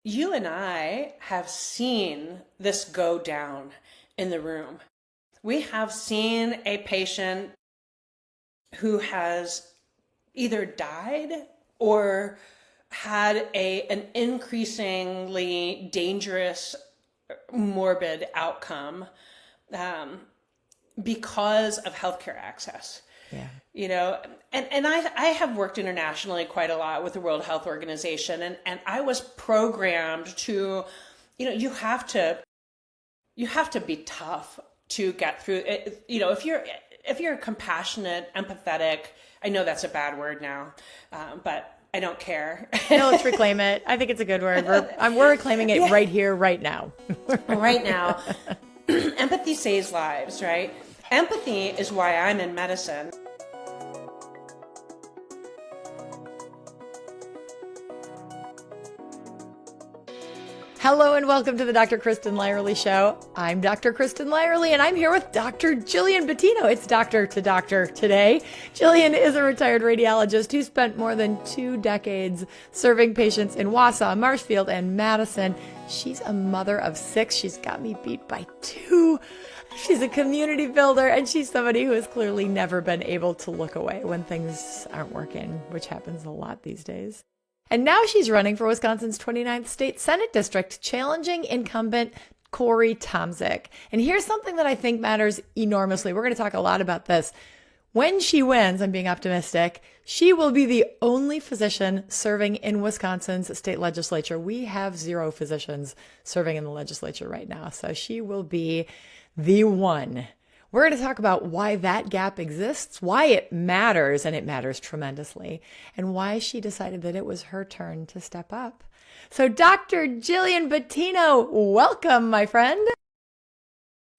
You and I have seen this go down in the room. We have seen a patient who has either died or had an increasingly dangerous, morbid outcome because of healthcare access. Yeah. And I have worked internationally quite a lot with the World Health Organization, and I was programmed to, you have to be tough to get through it. If you're compassionate, empathetic, I know that's a bad word now, but I don't care. No, let's reclaim it. I think it's a good word. We're reclaiming it right here, right now. Right now, empathy saves lives, right? Empathy is why I'm in medicine. Hello and welcome to the Dr. Kristen Lyerly Show. I'm Dr. Kristen Lyerly and I'm here with Dr. Gillian Battino. It's doctor to doctor today. Gillian is a retired radiologist who spent more than 2 decades serving patients in Wausau, Marshfield, and Madison. She's a mother of 6. She's got me beat by 2. She's a community builder, and she's somebody who has clearly never been able to look away when things aren't working, which happens a lot these days. And now she's running for Wisconsin's 29th State Senate District, challenging incumbent Corey Tomzik. And here's something that I think matters enormously. We're going to talk a lot about this. When she wins, I'm being optimistic, she will be the only physician serving in Wisconsin's state legislature. We have 0 physicians serving in the legislature right now. So she will be the one. We're going to talk about why that gap exists, why it matters, and it matters tremendously, and why she decided that it was her turn to step up. So Dr. Gillian Battino, welcome, my friend.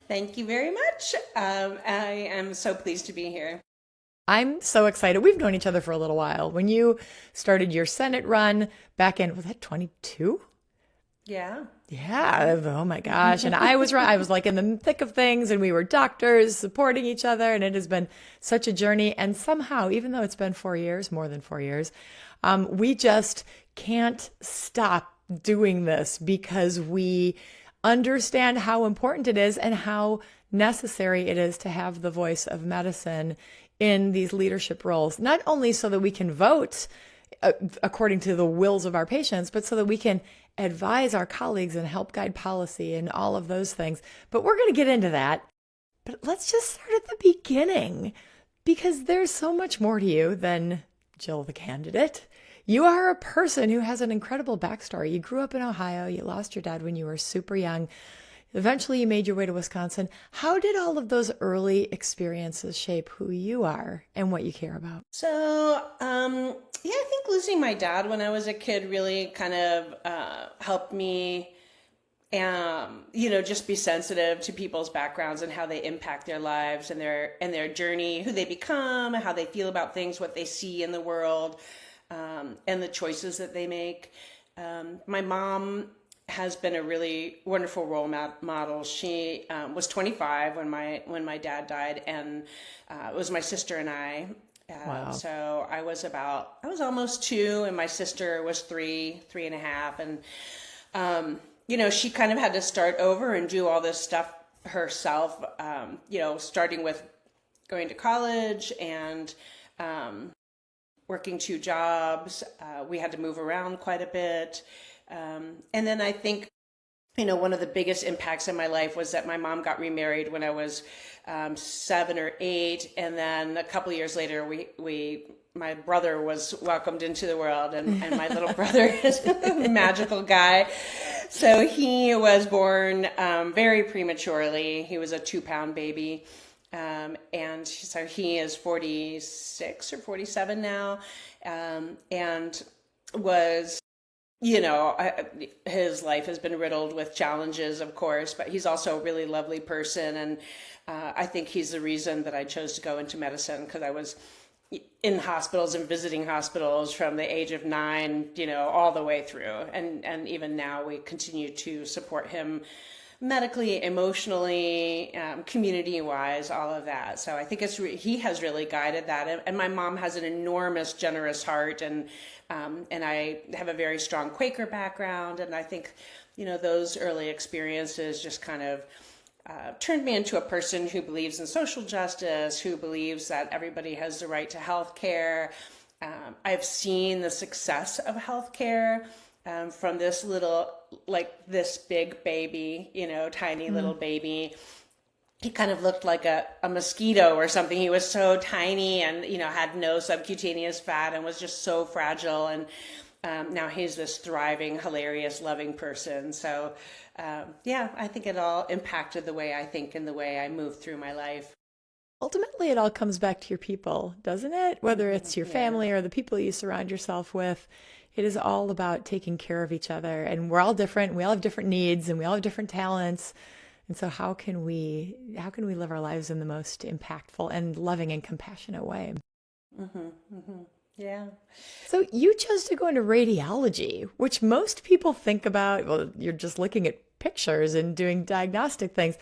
Thank you very much. I am so pleased to be here. I'm so excited. We've known each other for a little while. When you started your Senate run back in, was that 22? Yeah. Yeah. Oh my gosh. And I was like in the thick of things, and we were doctors supporting each other. And it has been such a journey. And somehow, even though it's been 4 years, more than 4 years, we just can't stop doing this because we understand how important it is and how necessary it is to have the voice of medicine in these leadership roles, not only so that we can vote according to the wills of our patients, but so that we can advise our colleagues and help guide policy and all of those things. But we're going to get into that. But let's just start at the beginning, because there's so much more to you than Jill the candidate. You are a person who has an incredible backstory. You grew up in Ohio. You lost your dad when you were super young. Eventually, you made your way to Wisconsin. How did all of those early experiences shape who you are and what you care about? So, I think losing my dad when I was a kid really kind of helped me, just be sensitive to people's backgrounds and how they impact their lives and their journey, who they become, how they feel about things, what they see in the world, and the choices that they make. My mom has been a really wonderful role model. She was 25 when my dad died, and it was my sister and I. Wow. So I was almost 2, and my sister was 3.5, and she kind of had to start over and do all this stuff herself. Starting with going to college and working 2 jobs. We had to move around quite a bit. And then I think, one of the biggest impacts in my life was that my mom got remarried when I was 7 or 8. And then a couple of years later, my brother was welcomed into the world, and my little brother is a magical guy. So he was born very prematurely. He was a 2-pound baby. And so he is 46 or 47 now, and was, his life has been riddled with challenges, of course, but he's also a really lovely person. And I think he's the reason that I chose to go into medicine, because I was in hospitals and visiting hospitals from the age of 9, all the way through. And even now we continue to support him medically, emotionally, community-wise, all of that. So I think he has really guided that. And my mom has an enormous, generous heart, and I have a very strong Quaker background, and I think, those early experiences just kind of turned me into a person who believes in social justice, who believes that everybody has the right to health care. I've seen the success of health care from this this big baby, tiny little baby. He kind of looked like a mosquito or something. He was so tiny and, had no subcutaneous fat and was just so fragile. And now he's this thriving, hilarious, loving person. So, I think it all impacted the way I think and the way I move through my life. Ultimately, it all comes back to your people, doesn't it? Whether it's your family or the people you surround yourself with, it is all about taking care of each other. And we're all different. We all have different needs and we all have different talents. And so how can we live our lives in the most impactful and loving and compassionate way? Yeah. So you chose to go into radiology, which most people think about, well, you're just looking at pictures and doing diagnostic things.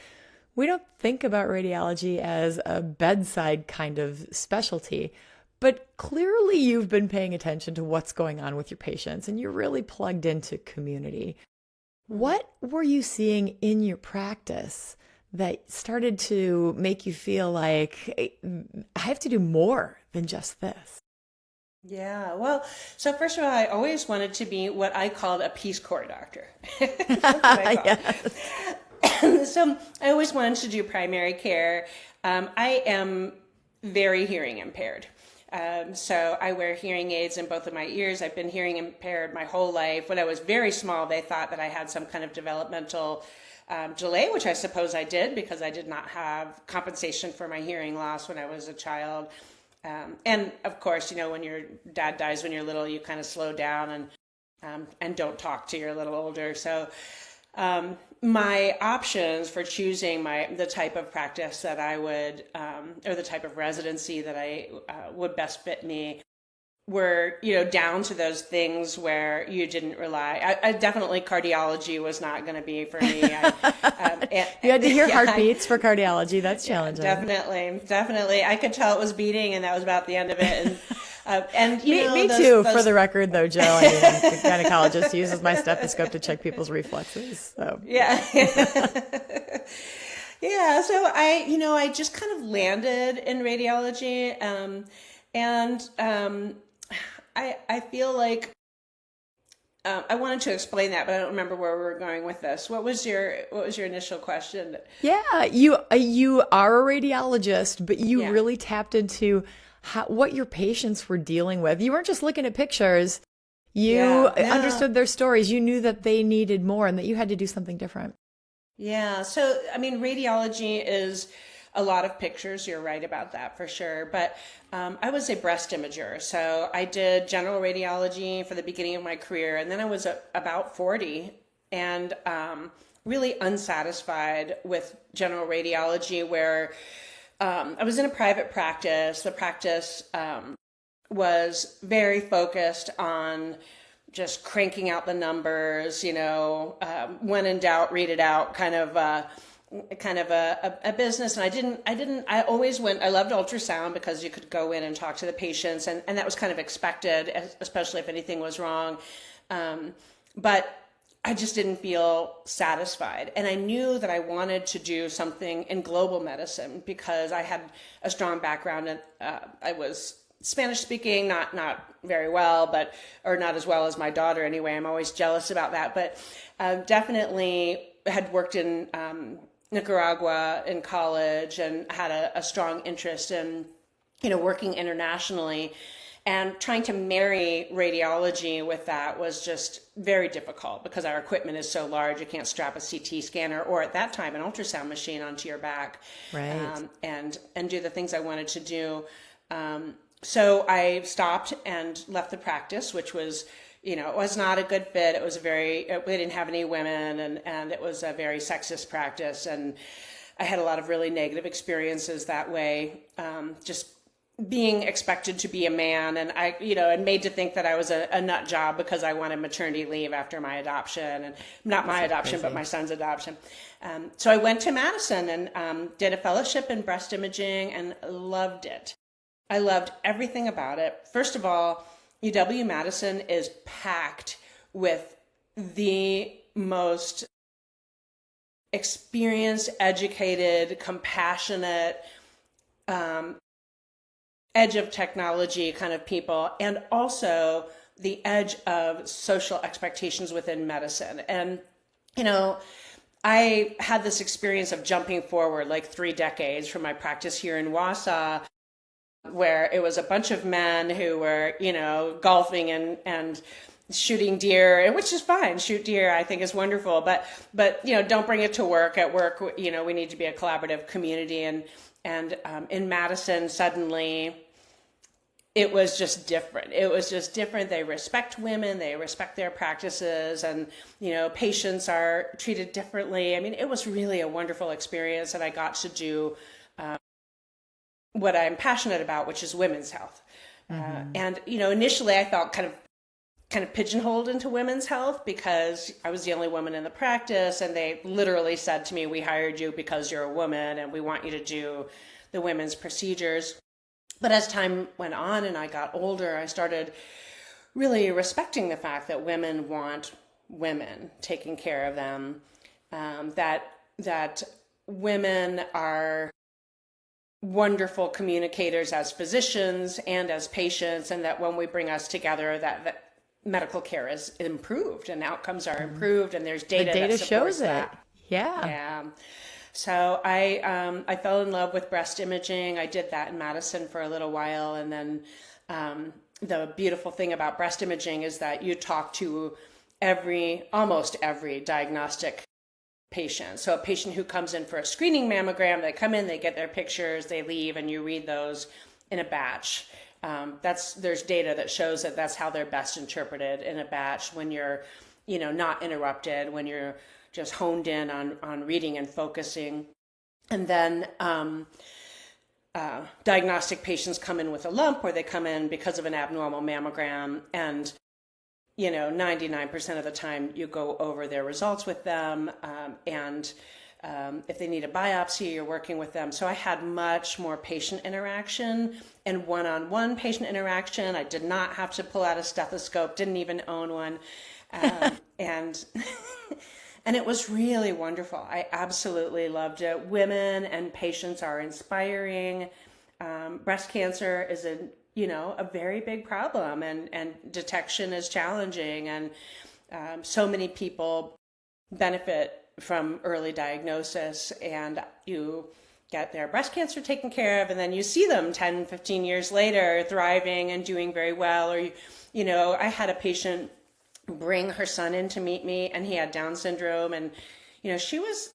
We don't think about radiology as a bedside kind of specialty, but clearly you've been paying attention to what's going on with your patients and you're really plugged into community. What were you seeing in your practice that started to make you feel like I have to do more than just this? Yeah, well, so first of all, I always wanted to be what I called a Peace Corps doctor. That's what I called. So I always wanted to do primary care. I am very hearing impaired. So I wear hearing aids in both of my ears. I've been hearing impaired my whole life. When I was very small, they thought that I had some kind of developmental delay, which I suppose I did because I did not have compensation for my hearing loss when I was a child. And of course, when your dad dies when you're little, you kind of slow down and don't talk till you're a little older. So my options for choosing the type of practice that I would, or the type of residency that I would best fit me, were down to those things where you didn't rely. I definitely cardiology was not going to be for me. You had to hear heartbeats for cardiology. That's challenging. Definitely. I could tell it was beating, and that was about the end of it. And me too. For the record, though, Joe, I mean, the gynecologist uses my stethoscope to check people's reflexes. So yeah. Yeah. So I just kind of landed in radiology, and I feel like I wanted to explain that, but I don't remember where we were going with this. What was your initial question? Yeah, you are a radiologist, but you really tapped into what your patients were dealing with. You weren't just looking at pictures. You understood their stories. You knew that they needed more and that you had to do something different. Yeah. So, I mean, radiology is a lot of pictures. You're right about that for sure. But I was a breast imager. So I did general radiology for the beginning of my career. And then I was about 40 and really unsatisfied with general radiology, where I was in a private practice. The practice was very focused on just cranking out the numbers, when in doubt, read it out kind of a business. And I always I loved ultrasound because you could go in and talk to the patients, and that was kind of expected, especially if anything was wrong. But I just didn't feel satisfied. And I knew that I wanted to do something in global medicine because I had a strong background and I was Spanish speaking, not very well, or not as well as my daughter anyway. I'm always jealous about that, but definitely had worked in Nicaragua in college and had a strong interest in, working internationally. And trying to marry radiology with that was just very difficult because our equipment is so large. You can't strap a CT scanner or at that time an ultrasound machine onto your back, right? And do the things I wanted to do. So I stopped and left the practice, which was, it was not a good fit. It was we didn't have any women, and it was a very sexist practice. And I had a lot of really negative experiences that way, just being expected to be a man, and and made to think that I was a nut job because I wanted maternity leave after my adoption, and not my adoption, but my son's adoption. So I went to Madison and did a fellowship in breast imaging and loved it. I loved everything about it. First of all, UW-Madison is packed with the most experienced, educated, compassionate, edge of technology kind of people, and also the edge of social expectations within medicine. And, I had this experience of jumping forward like 3 decades from my practice here in Wausau, where it was a bunch of men who were, golfing and shooting deer, and which is fine. Shoot deer, I think, is wonderful. But don't bring it to work. At work, we need to be a collaborative community. And in Madison, suddenly, it was just different. It was just different. They respect women. They respect their practices, and patients are treated differently. I mean, it was really a wonderful experience, and I got to do what I'm passionate about, which is women's health. And initially, I felt kind of pigeonholed into women's health because I was the only woman in the practice, and they literally said to me, "We hired you because you're a woman, and we want you to do the women's procedures." But as time went on and I got older, I started really respecting the fact that women want women taking care of them, that women are wonderful communicators as physicians and as patients, and that when we bring us together, that medical care is improved and outcomes are improved, and there's data that supports shows that. Yeah. So I fell in love with breast imaging. I did that in Madison for a little while, and then the beautiful thing about breast imaging is that you talk to almost every diagnostic patient. So a patient who comes in for a screening mammogram, they come in, they get their pictures, they leave, and you read those in a batch. There's data that shows that that's how they're best interpreted, in a batch, when you're not interrupted, when you're just honed in on reading and focusing. And then diagnostic patients come in with a lump, or they come in because of an abnormal mammogram, and 99% of the time you go over their results with them, and if they need a biopsy, you're working with them. So I had much more patient interaction and one-on-one patient interaction. I did not have to pull out a stethoscope, didn't even own one. And it was really wonderful. I absolutely loved it. Women and patients are inspiring. Breast cancer is a very big problem, and detection is challenging. And so many people benefit from early diagnosis, and you get their breast cancer taken care of, and then you see them 10, 15 years later thriving and doing very well. Or, I had a patient bring her son in to meet me, and he had Down syndrome, and she was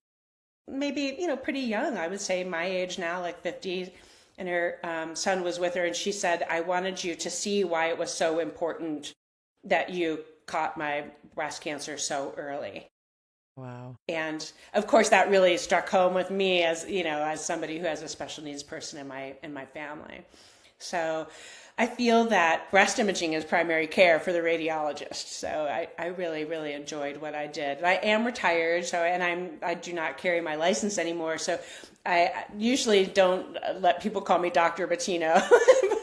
maybe pretty young, I would say my age now, like 50, and her son was with her, and she said, "I wanted you to see why it was so important that you caught my breast cancer so early." Wow. And of course that really struck home with me as somebody who has a special needs person in my family. So I feel that breast imaging is primary care for the radiologist. So I really, really enjoyed what I did. I am retired, and I do not carry my license anymore. So I usually don't let people call me Dr. Battino.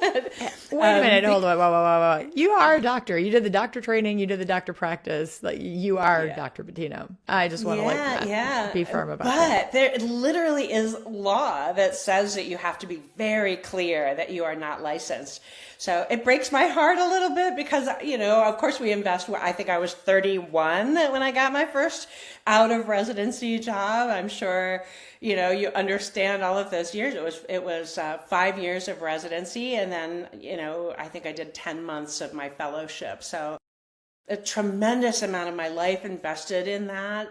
But, wait a minute, hold on, whoa. You are a doctor. You did the doctor training. You did the doctor practice. Like, you are Dr. Battino. I just want to be firm about that. But there literally is law that says that you have to be very clear that you are not licensed. So it breaks my heart a little bit because, of course we invest. I think I was 31 when I got my first out of residency job. I'm sure, you understand all of those years. It was 5 years of residency. And then, I think I did 10 months of my fellowship. So a tremendous amount of my life invested in that.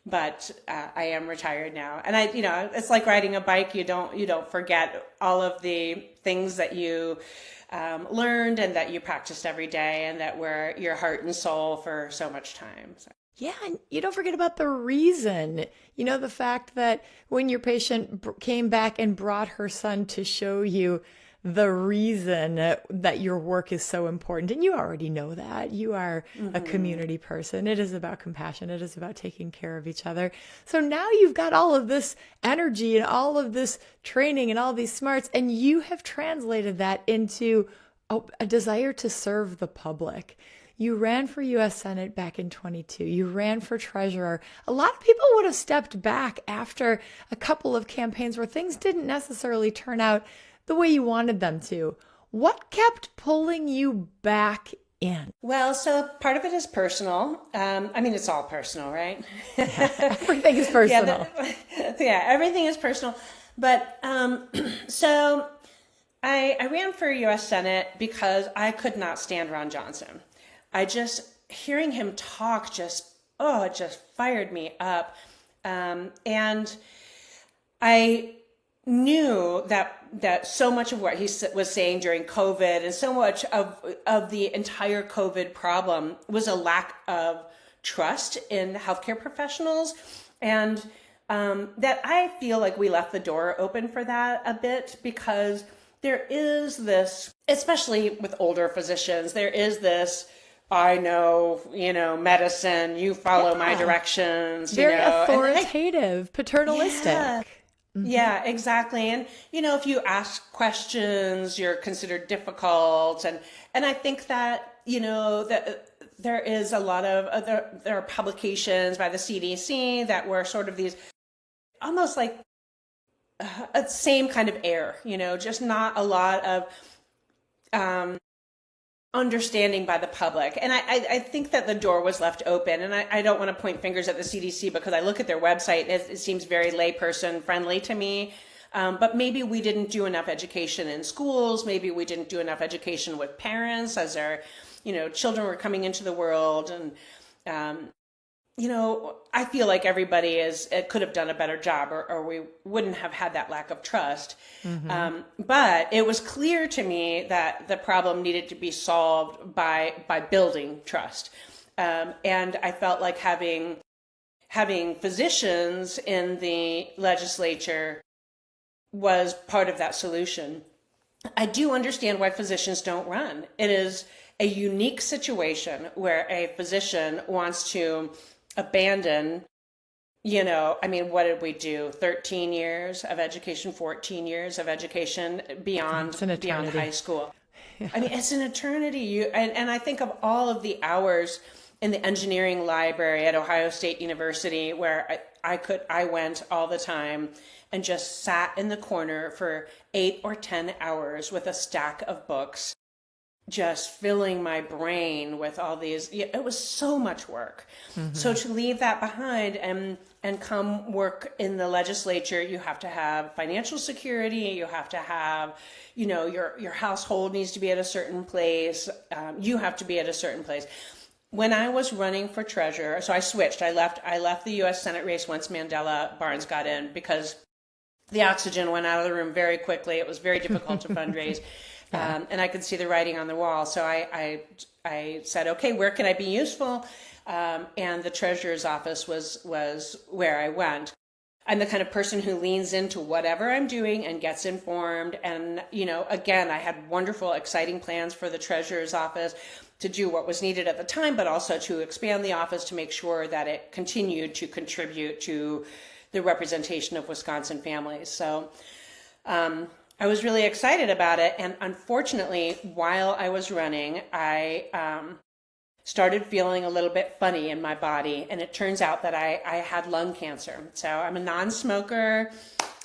But I am retired now, and it's like riding a bike. You don't forget all of the things that you learned and that you practiced every day, and that were your heart and soul for so much time. So. Yeah, and you don't forget about the reason. The fact that when your patient came back and brought her son to show you the reason that your work is so important. And you already know that. You are a community person. It is about compassion. It is about taking care of each other. So now you've got all of this energy and all of this training and all these smarts, and you have translated that into a desire to serve the public. You ran for U.S. Senate back in 22. You ran for treasurer. A lot of people would have stepped back after a couple of campaigns where things didn't necessarily turn out the way you wanted them to. What kept pulling you back in? Well, so part of it is personal. It's all personal, right? Everything is personal. Everything is personal. But so I ran for U.S. Senate because I could not stand Ron Johnson. Hearing him talk it just fired me up. And I knew that so much of what he was saying during COVID and so much of the entire COVID problem was a lack of trust in healthcare professionals. And that I feel like we left the door open for that a bit, because there is this, especially with older physicians, there is this, I know, medicine, you follow my directions. Very authoritative, paternalistic. Yeah. Yeah, exactly. And, if you ask questions, you're considered difficult. And I think that, that there is a lot of, there are publications by the CDC that were sort of these, almost like a same kind of air, just not a lot of understanding by the public. And I think that the door was left open. And I don't want to point fingers at the CDC, because I look at their website and it seems very layperson friendly to me. But maybe we didn't do enough education in schools. Maybe we didn't do enough education with parents as their, children were coming into the world. And, I feel like everybody could have done a better job, or we wouldn't have had that lack of trust. But it was clear to me that the problem needed to be solved by building trust. And I felt like having physicians in the legislature was part of that solution. I do understand why physicians don't run. It is a unique situation where a physician wants to abandon, what did we do? 13 years of education, 14 years of education beyond high school. Yeah. It's an eternity. And I think of all of the hours in the engineering library at Ohio State University where I went all the time and just sat in the corner for 8 or 10 hours with a stack of books, just filling my brain with all these. It was so much work. So to leave that behind and come work in the legislature, you have to have financial security. You have to have, your household needs to be at a certain place. You have to be at a certain place. When I was running for treasurer, so I switched. I left the U.S. Senate race once Mandela Barnes got in, because the oxygen went out of the room very quickly. It was very difficult to fundraise. And I could see the writing on the wall. So I said, okay, where can I be useful? And the treasurer's office was where I went. I'm the kind of person who leans into whatever I'm doing and gets informed. And, again, I had wonderful, exciting plans for the treasurer's office to do what was needed at the time, but also to expand the office to make sure that it continued to contribute to the representation of Wisconsin families. So, I was really excited about it. And unfortunately, while I was running, I started feeling a little bit funny in my body. And it turns out that I had lung cancer. So I'm a non-smoker,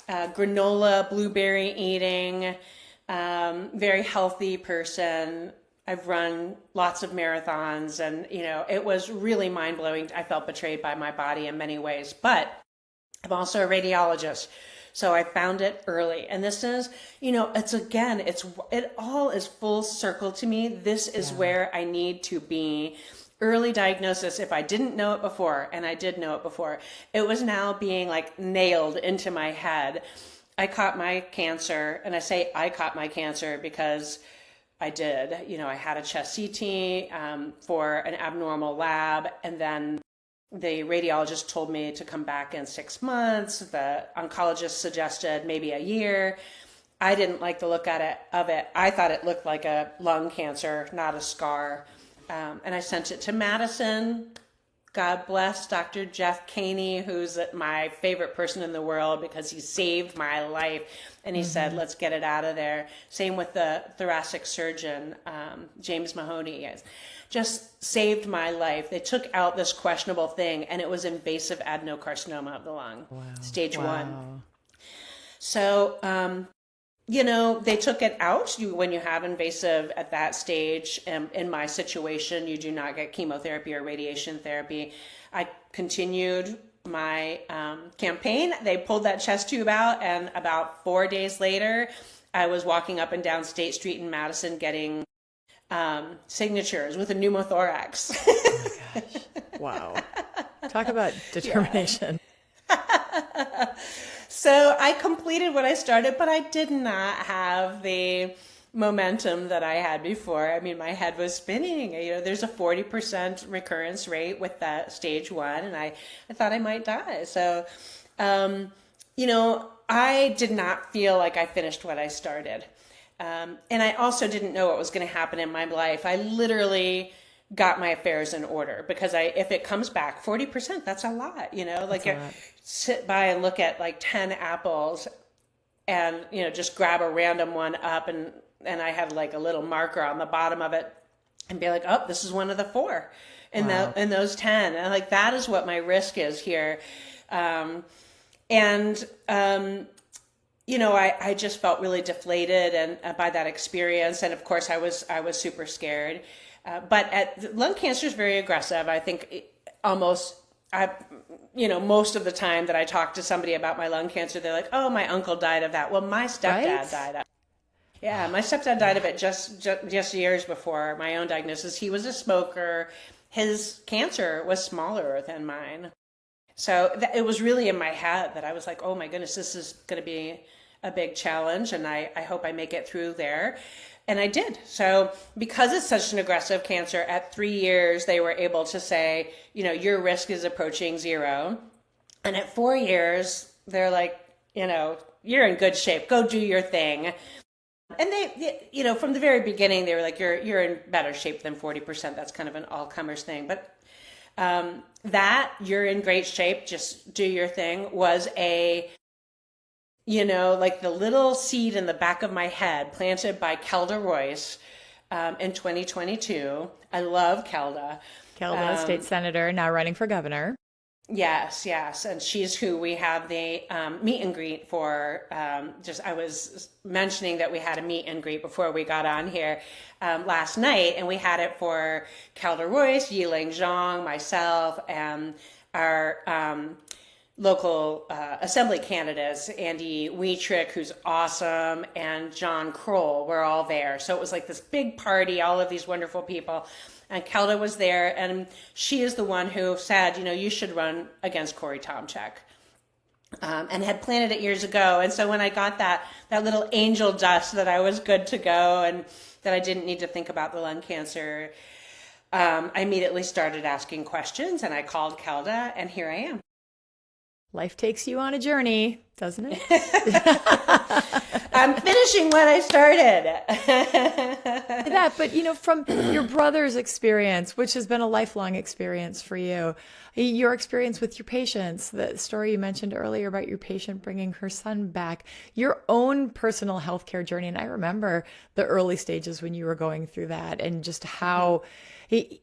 granola, blueberry eating, very healthy person. I've run lots of marathons, and, it was really mind-blowing. I felt betrayed by my body in many ways. But I'm also a radiologist. So I found it early. And this is, it all is full circle to me. This is where I need to be. Early diagnosis, if I didn't know it before, and I did know it before, it was now being like nailed into my head. I caught my cancer, and I say I caught my cancer because I did. I had a chest CT for an abnormal lab, and then the radiologist told me to come back in 6 months. The oncologist suggested maybe a year. I didn't like the look of it. I thought it looked like a lung cancer, not a scar. And I sent it to Madison. God bless Dr. Jeff Caney, who's my favorite person in the world because he saved my life. And he said, let's get it out of there. Same with the thoracic surgeon, James Mahoney. Just saved my life. They took out this questionable thing, and it was invasive adenocarcinoma of the lung, stage 1. So, they took it out. When you have invasive at that stage, in my situation, you do not get chemotherapy or radiation therapy. I continued my campaign. They pulled that chest tube out, and about 4 days later, I was walking up and down State Street in Madison getting signatures with a pneumothorax. Oh my gosh. Wow. Talk about determination. So I completed what I started, but I did not have the momentum that I had before. I mean, my head was spinning. There's a 40% recurrence rate with that stage 1, and I thought I might die. So, I did not feel like I finished what I started. And I also didn't know what was going to happen in my life. I literally got my affairs in order because if it comes back 40%, that's a lot, sit by and look at like 10 apples and, just grab a random one up and I have like a little marker on the bottom of it and be like, oh, this is one of the 4 in those 10. And like, that is what my risk is here. I just felt really deflated and by that experience. And of course I was super scared. But lung cancer is very aggressive. I think most of the time that I talk to somebody about my lung cancer, they're like, oh, my uncle died of that. Well, my stepdad died of it. Yeah, my stepdad died of it just years before my own diagnosis. He was a smoker. His cancer was smaller than mine. So it was really in my head that I was like, oh my goodness, this is going to be a big challenge. And I hope I make it through there. And I did. So because it's such an aggressive cancer, at 3 years, they were able to say, your risk is approaching 0. And at 4 years, they're like, you're in good shape. Go do your thing. And they, from the very beginning, they were like, you're in better shape than 40%. That's kind of an all-comers thing. But that you're in great shape, just do your thing was like the little seed in the back of my head planted by Kelda Royce in 2022. I love Kelda. Kelda, state senator, now running for governor. Yes. And she's who we have the meet and greet for. I was mentioning that we had a meet and greet before we got on here last night, and we had it for Kelda Royce, Yiling Zhang, myself, and our local assembly candidates, Andy Wietrick, who's awesome, and John Kroll. We're all there. So it was like this big party, all of these wonderful people. And Kelda was there, and she is the one who said, you should run against Corey Tomczyk, and had planned it years ago. And so when I got that little angel dust that I was good to go and that I didn't need to think about the lung cancer, I immediately started asking questions, and I called Kelda, and here I am. Life takes you on a journey, doesn't it? I'm finishing what I started. But from your brother's experience, which has been a lifelong experience for you, your experience with your patients, the story you mentioned earlier about your patient bringing her son back, your own personal healthcare journey. And I remember the early stages when you were going through that and just how,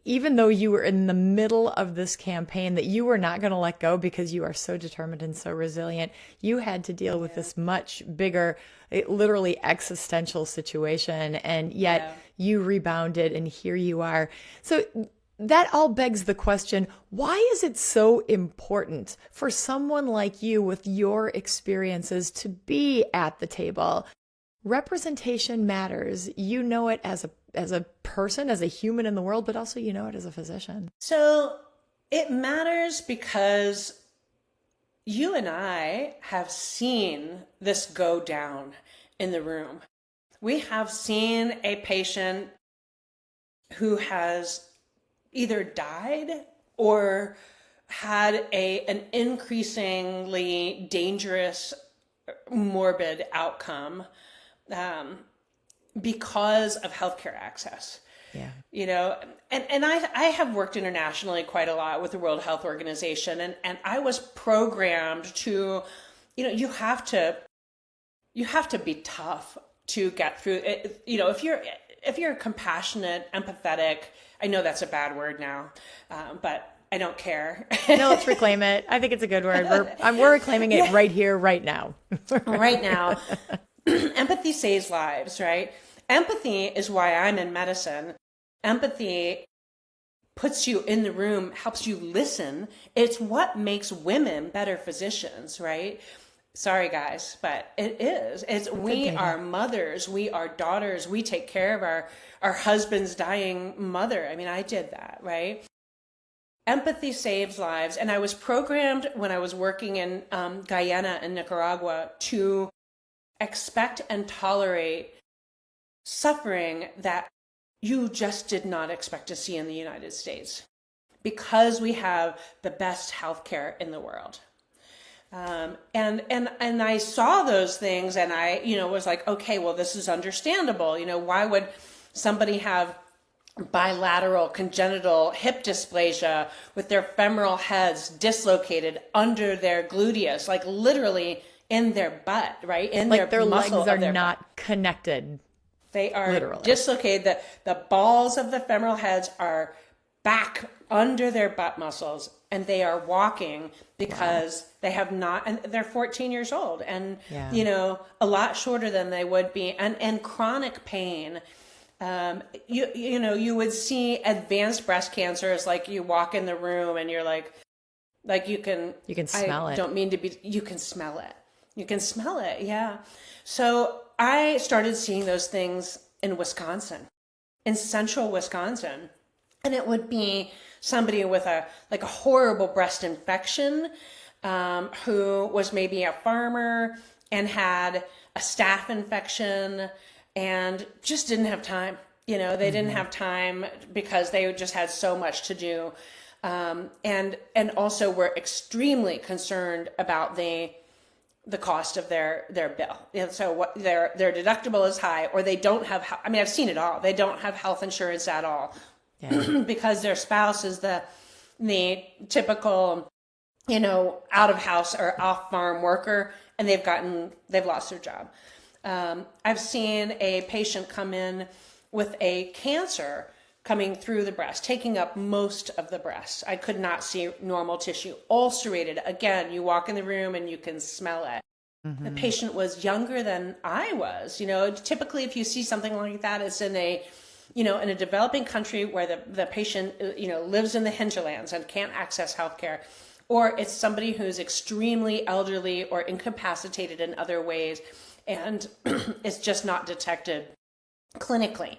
even though you were in the middle of this campaign that you were not going to let go because you are so determined and so resilient, you had to deal with this much bigger, literally existential situation. And yet you rebounded and here you are. So that all begs the question, why is it so important for someone like you with your experiences to be at the table? Representation matters. You know it as a person, as a human in the world, but also you know it as a physician. So it matters because you and I have seen this go down in the room. We have seen a patient who has either died or had an increasingly dangerous, morbid outcome because of healthcare access. Yeah. You know, and I have worked internationally quite a lot with the World Health Organization, and I was programmed to, you know, you have to be tough to get through it. You know, if you're compassionate, empathetic, I know that's a bad word now, but I don't care. No, let's reclaim it. I think it's a good word. We're reclaiming it right here, right now. Right now. Empathy saves lives, right? Empathy is why I'm in medicine. Empathy puts you in the room, helps you listen. It's what makes women better physicians, right? Sorry, guys, but it is. We are mothers, we are daughters, we take care of our husband's dying mother. I mean, I did that, right? Empathy saves lives. And I was programmed when I was working in Guyana in Nicaragua to expect and tolerate suffering that you just did not expect to see in the United States because we have the best healthcare in the world. And I saw those things and I, you know, was like, okay, well, this is understandable. You know, why would somebody have bilateral congenital hip dysplasia with their femoral heads dislocated under their gluteus, like literally in their butt, right? In like their legs are their not connected. They are literally dislocated. The balls of the femoral heads are back under their butt muscles, and they are walking because they have not, and they're 14 years old, and you know, a lot shorter than they would be, and chronic pain. You know, you would see advanced breast cancers, like you walk in the room and you're like you can smell it. Don't mean to be, you can smell it. You can smell it. Yeah. So I started seeing those things in Wisconsin, in central Wisconsin. And it would be somebody with a horrible breast infection, who was maybe a farmer and had a staph infection and just didn't have time. You know, they didn't have time because they just had so much to do. And also were extremely concerned about the cost of their bill. And so what their deductible is high, or they don't have, I mean, I've seen it all. They don't have health insurance at all because their spouse is the typical, you know, out of house or off farm worker, and they've lost their job. I've seen a patient come in with a cancer coming through the breast, taking up most of the breast. I could not see normal tissue, ulcerated. Again, you walk in the room and you can smell it. The patient was younger than I was. You know, typically if you see something like that, it's in a developing country where the patient, you know, lives in the hinterlands and can't access healthcare, or it's somebody who's extremely elderly or incapacitated in other ways, and it's just not detected clinically.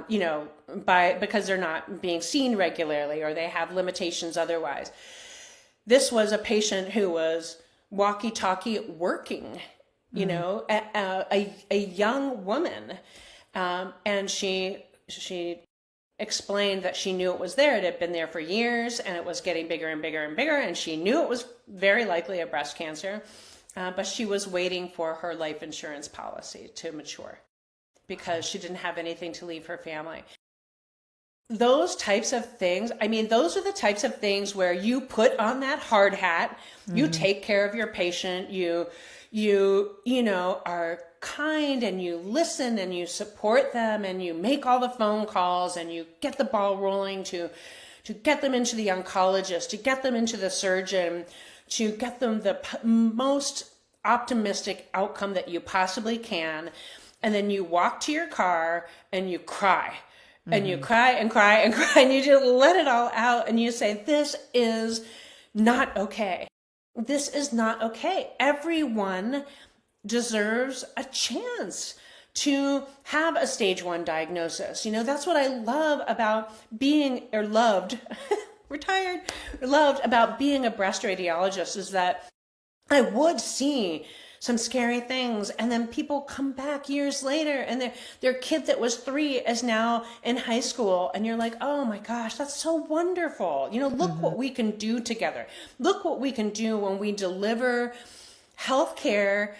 You know, because they're not being seen regularly or they have limitations otherwise. This was a patient who was walkie-talkie working, you know, a young woman. And she explained that she knew it was there. It had been there for years and it was getting bigger and bigger and bigger. And she knew it was very likely a breast cancer, but she was waiting for her life insurance policy to mature, because she didn't have anything to leave her family. Those types of things, I mean, those are the types of things where you put on that hard hat, you take care of your patient, you know, are kind and you listen and you support them and you make all the phone calls and you get the ball rolling to get them into the oncologist, to get them into the surgeon, to get them the most optimistic outcome that you possibly can. And then you walk to your car and you cry. And you cry and cry and cry, and you just let it all out and you say, this is not okay. This is not okay. Everyone deserves a chance to have a stage 1 diagnosis. You know, that's what I love about being, or loved, loved about being a breast radiologist, is that I would see some scary things, and then people come back years later and their kid that was 3 is now in high school, and you're like, oh my gosh, that's so wonderful. You know, look what we can do together. Look what we can do when we deliver healthcare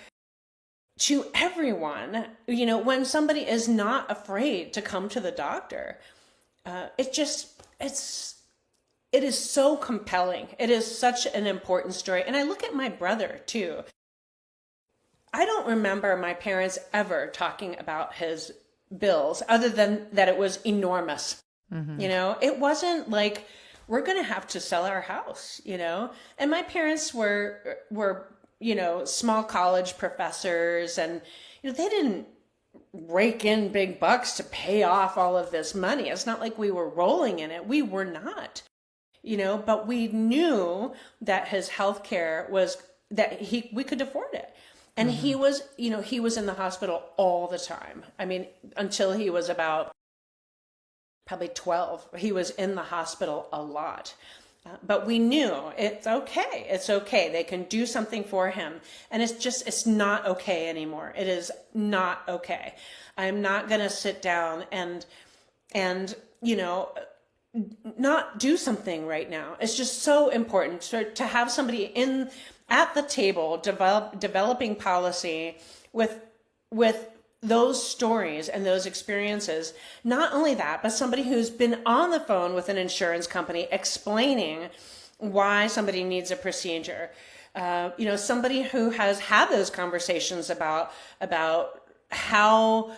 to everyone, when somebody is not afraid to come to the doctor. It is so compelling. It is such an important story. And I look at my brother too. I don't remember my parents ever talking about his bills other than that it was enormous. It wasn't like we're going to have to sell our house, and my parents were small college professors, and they didn't rake in big bucks to pay off all of this money. It's not like we were rolling in it. We were not, but we knew that his health care we could afford it. And he was in the hospital all the time. I mean, until he was about probably 12, he was in the hospital a lot. But we knew it's okay. It's okay. They can do something for him. And it's not okay anymore. It is not okay. I'm not going to sit down and not do something right now. It's just so important to have somebody at the table developing policy with those stories and those experiences. Not only that, but somebody who's been on the phone with an insurance company explaining why somebody needs a procedure. Somebody who has had those conversations about how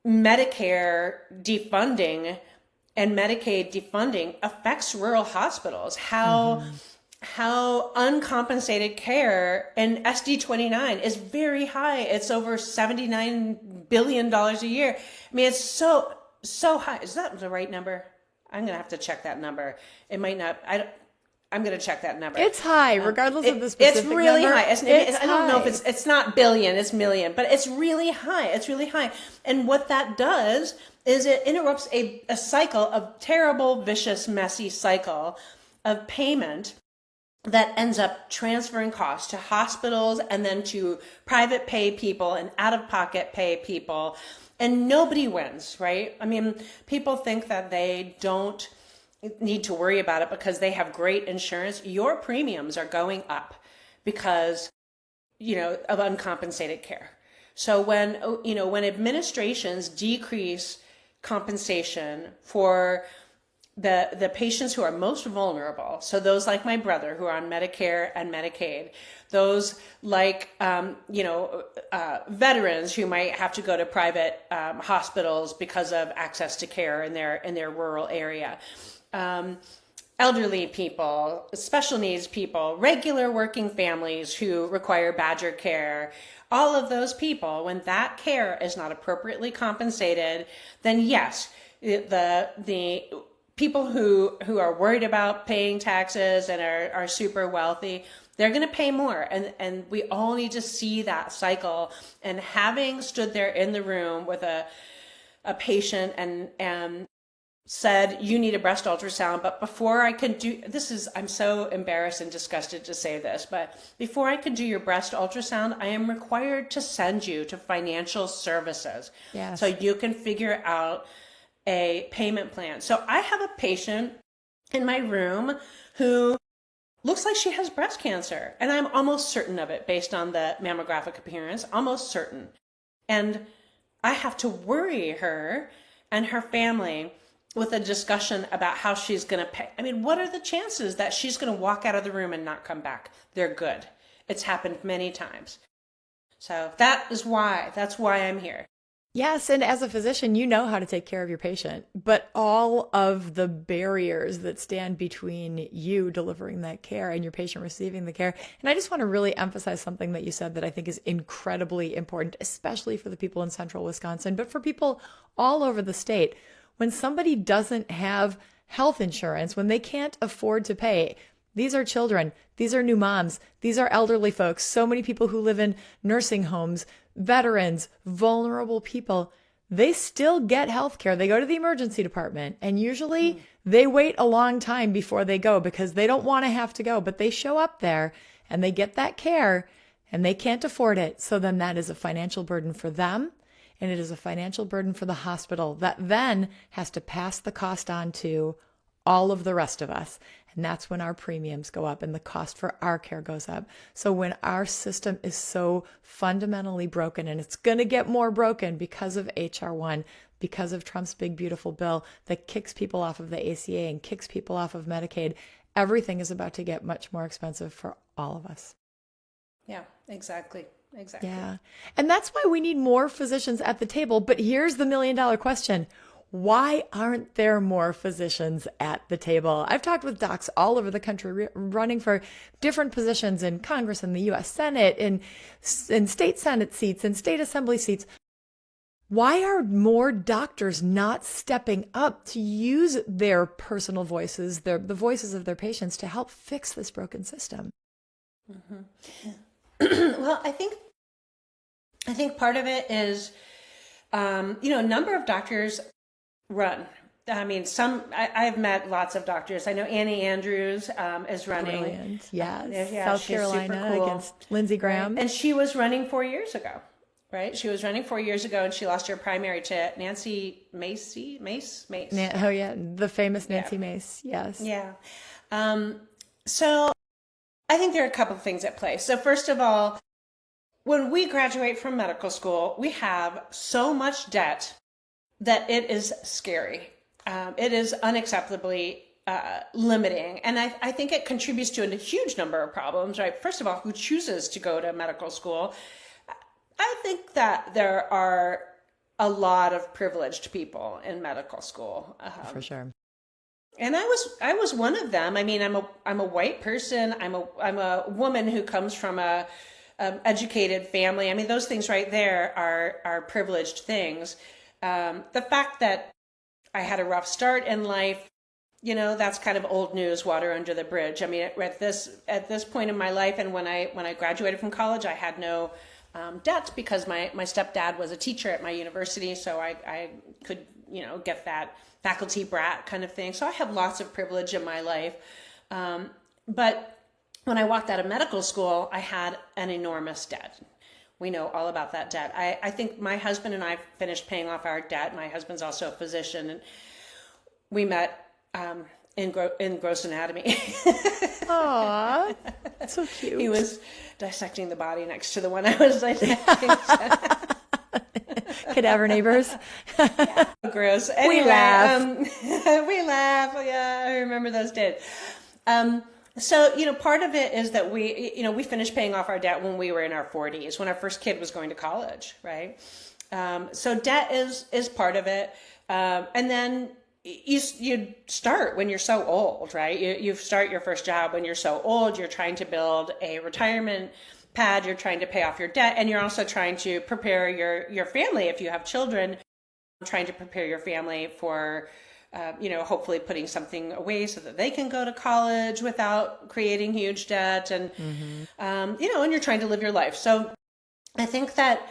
Medicare defunding and Medicaid defunding affects rural hospitals, how uncompensated care in SD29 is very high. It's over $79 billion a year. I mean, it's so high. Is that the right number? I'm going to have to check that number. It might not. I'm going to check that number. It's high, regardless of the specific number. It's really number. high. I don't know if it's not billion, it's million, but it's really high. It's really high. And what that does is it interrupts a cycle of terrible, vicious, messy cycle of payment that ends up transferring costs to hospitals and then to private pay people and out-of-pocket pay people. And nobody wins, right? I mean, people think that they don't need to worry about it because they have great insurance. Your premiums are going up because, of uncompensated care. So when administrations decrease compensation for the patients who are most vulnerable, so those like my brother who are on Medicare and Medicaid, those like veterans who might have to go to private hospitals because of access to care in their rural area, elderly people, special needs people, regular working families who require Badger care, all of those people, when that care is not appropriately compensated, then yes, the people who are worried about paying taxes and are super wealthy, they're going to pay more. And we all need to see that cycle. And having stood there in the room with a patient and said, you need a breast ultrasound, but before I can do I'm so embarrassed and disgusted to say this, but before I can do your breast ultrasound, I am required to send you to financial services. Yes. So you can figure out a payment plan. So I have a patient in my room who looks like she has breast cancer, and I'm almost certain of it based on the mammographic appearance, almost certain. And I have to worry her and her family with a discussion about how she's going to pay. I mean, what are the chances that she's going to walk out of the room and not come back? They're good. It's happened many times. So that's why I'm here. Yes, and as a physician, you know how to take care of your patient, but all of the barriers that stand between you delivering that care and your patient receiving the care. And I just want to really emphasize something that you said that I think is incredibly important, especially for the people in central Wisconsin, but for people all over the state. When somebody doesn't have health insurance, when they can't afford to pay, these are children, these are new moms, these are elderly folks, so many people who live in nursing homes, veterans, vulnerable people, they still get health care. They go to the emergency department and usually they wait a long time before they go because they don't want to have to go, but they show up there and they get that care and they can't afford it. So then that is a financial burden for them. And it is a financial burden for the hospital that then has to pass the cost on to all of the rest of us. And that's when our premiums go up and the cost for our care goes up. So when our system is so fundamentally broken, and it's going to get more broken because of HR1, because of Trump's big, beautiful bill that kicks people off of the ACA and kicks people off of Medicaid, everything is about to get much more expensive for all of us. Yeah, exactly. Exactly. Yeah. And that's why we need more physicians at the table. But here's the $1 million question. Why aren't there more physicians at the table? I've talked with docs all over the country running for different positions in Congress, in the U.S. Senate, in state Senate seats, in state assembly seats. Why are more doctors not stepping up to use their personal voices, the voices of their patients to help fix this broken system? Mm-hmm. Well, I think part of it is, a number of doctors run. I mean, I've met lots of doctors. I know Annie Andrews is running. Brilliant. Yes. Yeah, South she's Carolina super cool. against Lindsey Graham. Right? And she was running 4 years ago, right? She was running 4 years ago, and she lost her primary to Nancy Mace. Oh, yeah. The famous Nancy Mace. Yes. Yeah. So I think there are a couple of things at play. So first of all, when we graduate from medical school, we have so much debt that it is scary. It is unacceptably limiting. And I think it contributes to a huge number of problems, right? First of all, who chooses to go to medical school? I think that there are a lot of privileged people in medical school. For sure. And I was one of them. I mean, I'm a white person. I'm a woman who comes from a educated family. I mean, those things right there are privileged things. The fact that I had a rough start in life, that's kind of old news, water under the bridge. I mean, at this point in my life, and when I graduated from college, I had no debt because my stepdad was a teacher at my university, so I could get that faculty brat kind of thing. So I have lots of privilege in my life. But when I walked out of medical school, I had an enormous debt. We know all about that debt. I think my husband and I finished paying off our debt. My husband's also a physician, and we met in gross anatomy. Aww, that's so cute. He was dissecting the body next to the one I was dissecting. Cadaver neighbors. Yeah, gross. Anyway, we laugh. We laugh. Yeah, I remember those days. So, part of it is that we finished paying off our debt when we were in our 40s, when our first kid was going to college, right? So debt is part of it. And then you start when you're so old, right? You start your first job when you're so old. You're trying to build a retirement pad. You're trying to pay off your debt. And you're also trying to prepare your family, if you have children, trying to prepare your family for hopefully putting something away so that they can go to college without creating huge debt, and and you're trying to live your life. So I think that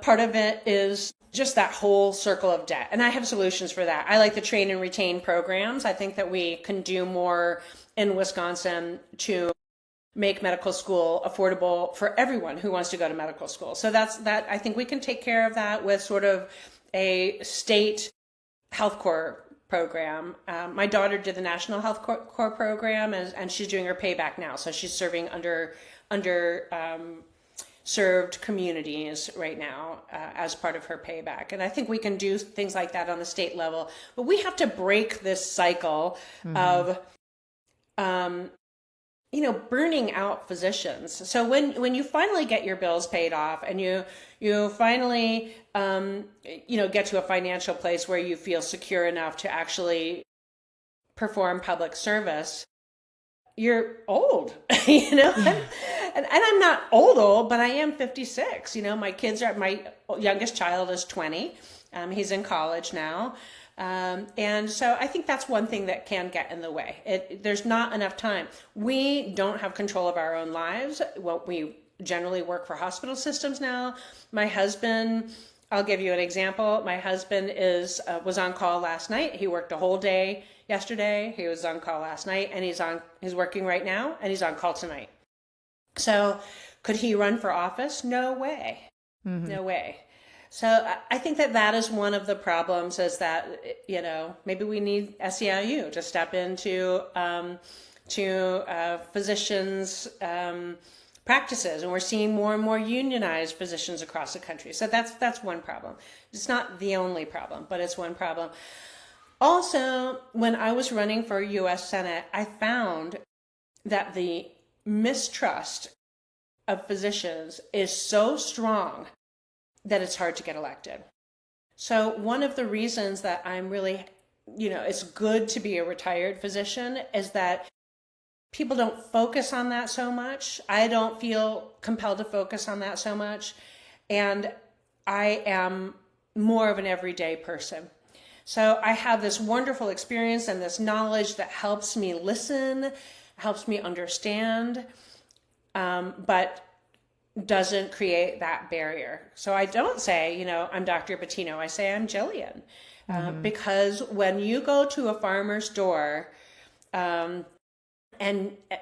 part of it is just that whole circle of debt, and I have solutions for that. I like the train and retain programs. I think that we can do more in Wisconsin to make medical school affordable for everyone who wants to go to medical school. So that I think we can take care of that with sort of a state health corps program. My daughter did the National Health Corps program, and she's doing her payback now. So she's serving under served communities right now as part of her payback. And I think we can do things like that on the state level. But we have to break this cycle of burning out physicians. So when you finally get your bills paid off and you finally get to a financial place where you feel secure enough to actually perform public service, you're old, and I'm not old, but I am 56. My youngest child is 20. He's in college now. And so I think that's one thing that can get in the way. There's not enough time. We don't have control of our own lives. We generally work for hospital systems now. My husband, I'll give you an example. My husband was on call last night. He worked a whole day yesterday. He was on call last night, and he's working right now, and he's on call tonight. So could he run for office? No way. No way. So I think that is one of the problems, is that, maybe we need SEIU to step into physicians' practices, and we're seeing more and more unionized physicians across the country. So that's one problem. It's not the only problem, but it's one problem. Also, when I was running for U.S. Senate, I found that the mistrust of physicians is so strong that it's hard to get elected. So one of the reasons that I'm really, it's good to be a retired physician is that people don't focus on that so much. I don't feel compelled to focus on that so much. And I am more of an everyday person. So I have this wonderful experience and this knowledge that helps me listen, helps me understand, but doesn't create that barrier. So I don't say, I'm Dr. Battino. I say I'm Gillian. Because when you go to a farmer's door, and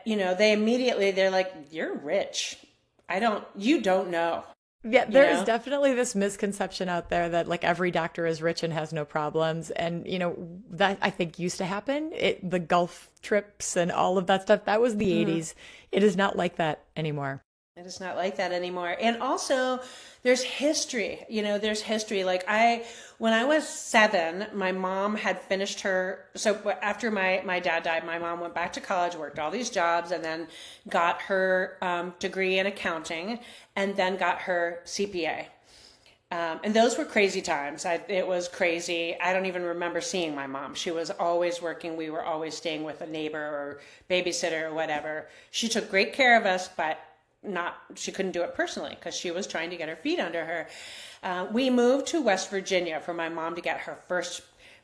they're like, you're rich. You don't know. Yeah, there is definitely this misconception out there that like every doctor is rich and has no problems. And, that I think used to happen. The Gulf trips and all of that stuff, that was the 80s. It is not like that anymore. It is not like that anymore. And also there's history, there's history. Like when I was 7, my mom had finished so after my dad died, my mom went back to college, worked all these jobs, and then got her degree in accounting, and then got her CPA. And those were crazy times. It was crazy. I don't even remember seeing my mom. She was always working. We were always staying with a neighbor or babysitter or whatever. She took great care of us, but she couldn't do it personally because she was trying to get her feet under her. We moved to West Virginia for my mom to get her first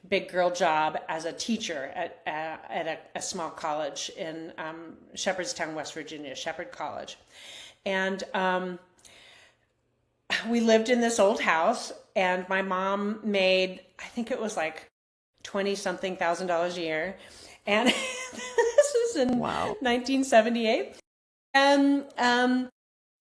big girl job as a teacher at a small college in Shepherdstown, West Virginia, Shepherd College. And we lived in this old house, and my mom made, I think it was like $20-something thousand a year. And this was in 1978. And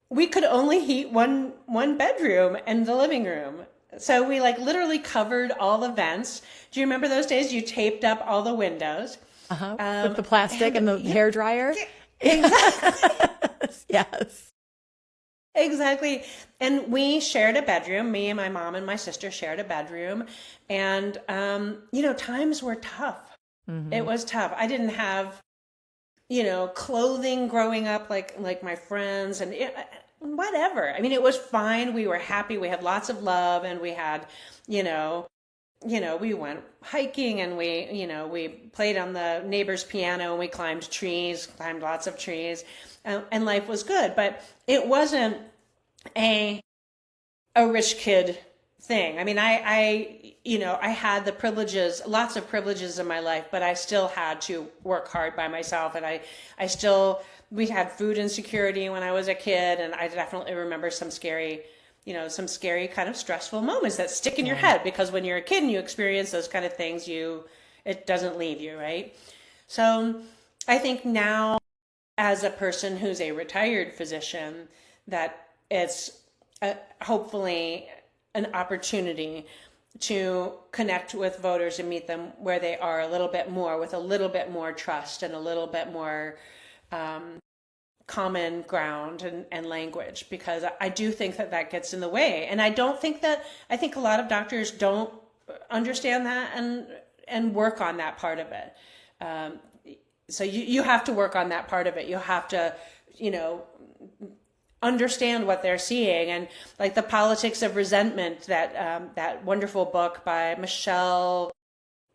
we could only heat one bedroom and the living room. So we literally covered all the vents. Do you remember those days? You taped up all the windows. With the plastic and the hair dryer. Exactly. Yes. Exactly. And we shared a bedroom. Me and my mom and my sister shared a bedroom. And, times were tough. It was tough. I didn't have clothing growing up like my friends and whatever. I mean, it was fine. We were happy. We had lots of love, and we had, we went hiking, and we played on the neighbor's piano, and we climbed lots of trees, and life was good. But it wasn't a rich kid thing. I mean, I had the privileges, lots of privileges in my life, but I still had to work hard by myself. And we had food insecurity when I was a kid. And I definitely remember some scary kind of stressful moments that stick in your head, because when you're a kid and you experience those kind of things, it doesn't leave you, right? So I think now, as a person who's a retired physician, that it's hopefully an opportunity to connect with voters and meet them where they are a little bit more, with a little bit more trust and a little bit more common ground and language, because I do think that gets in the way. And I think a lot of doctors don't understand that and work on that part of it. So you have to work on that part of it. You have to, understand what they're seeing, and like The Politics of Resentment, that wonderful book by Michelle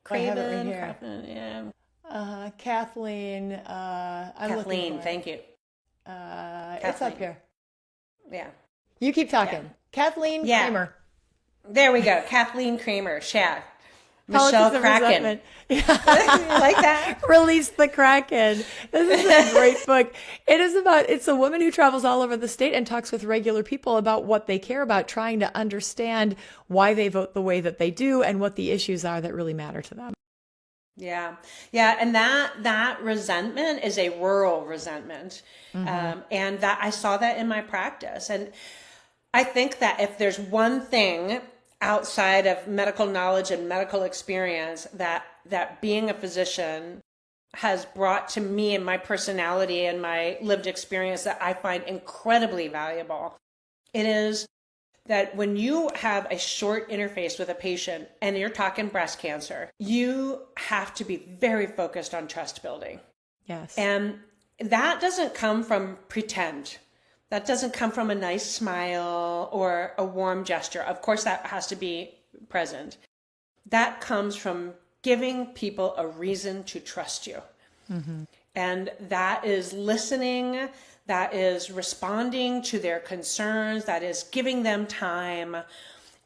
Craven. I have it right here. Kathleen. Kathleen, thank you. It's up here. Yeah. You keep talking. Yeah. Kathleen Kramer. There we go. Kathleen Kramer. Shad. Politics Michelle of Kraken. Like that? Release the Kraken. This is a great book. It's a woman who travels all over the state and talks with regular people about what they care about, trying to understand why they vote the way that they do and what the issues are that really matter to them. Yeah. Yeah. And that resentment is a rural resentment. And that I saw that in my practice. And I think that if there's one thing outside of medical knowledge and medical experience that being a physician has brought to me and my personality and my lived experience that I find incredibly valuable. It is that when you have a short interface with a patient and you're talking breast cancer, you have to be very focused on trust building. Yes. And that doesn't come from pretend. That doesn't come from a nice smile or a warm gesture. Of course, that has to be present. That comes from giving people a reason to trust you. Mm-hmm. And that is listening, that is responding to their concerns, that is giving them time.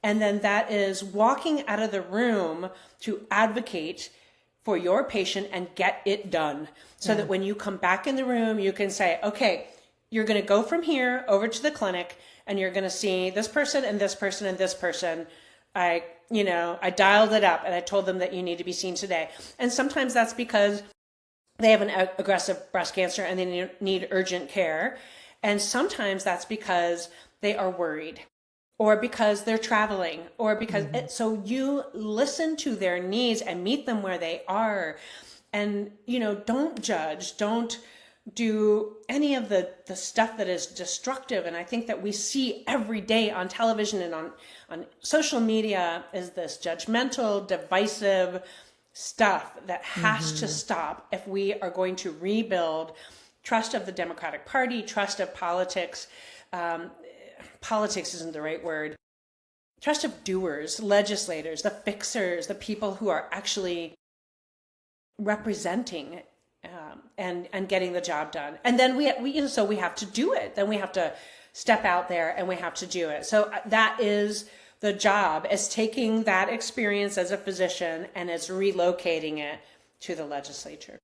And then that is walking out of the room to advocate for your patient and get it done. So that when you come back in the room, you can say, okay, you're going to go from here over to the clinic and you're going to see this person and this person and this person. I dialed it up and I told them that you need to be seen today. And sometimes that's because they have an aggressive breast cancer and they need urgent care. And sometimes that's because they are worried or because they're traveling or because, so you listen to their needs and meet them where they are. And, don't judge, don't do any of the stuff that is destructive. And I think that we see every day on television and on social media is this judgmental, divisive stuff that has to stop if we are going to rebuild trust of the Democratic Party, trust of politics. Politics isn't the right word. Trust of doers, legislators, the fixers, the people who are actually representing and getting the job done. And then we have to do it. Then we have to step out there and we have to do it. So that is the job, is taking that experience as a physician and is relocating it to the legislature.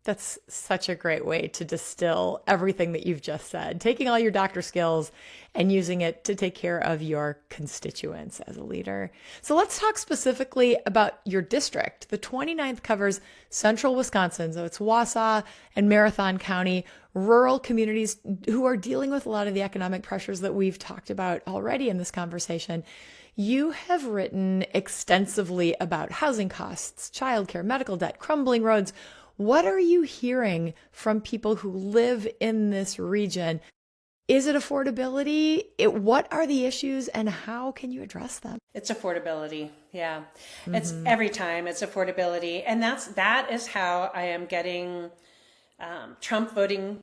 That's such a great way to distill everything that you've just said, taking all your doctor skills and using it to take care of your constituents as a leader. So let's talk specifically about your district. The 29th covers central Wisconsin, so it's Wausau and Marathon County, rural communities who are dealing with a lot of the economic pressures that we've talked about already in this conversation. You have written extensively about housing costs, childcare, medical debt, crumbling roads. What are you hearing from people who live in this region? Is it affordability? What are the issues and how can you address them? It's affordability. Yeah. Mm-hmm. It's every time it's affordability. And that is how I am getting Trump voting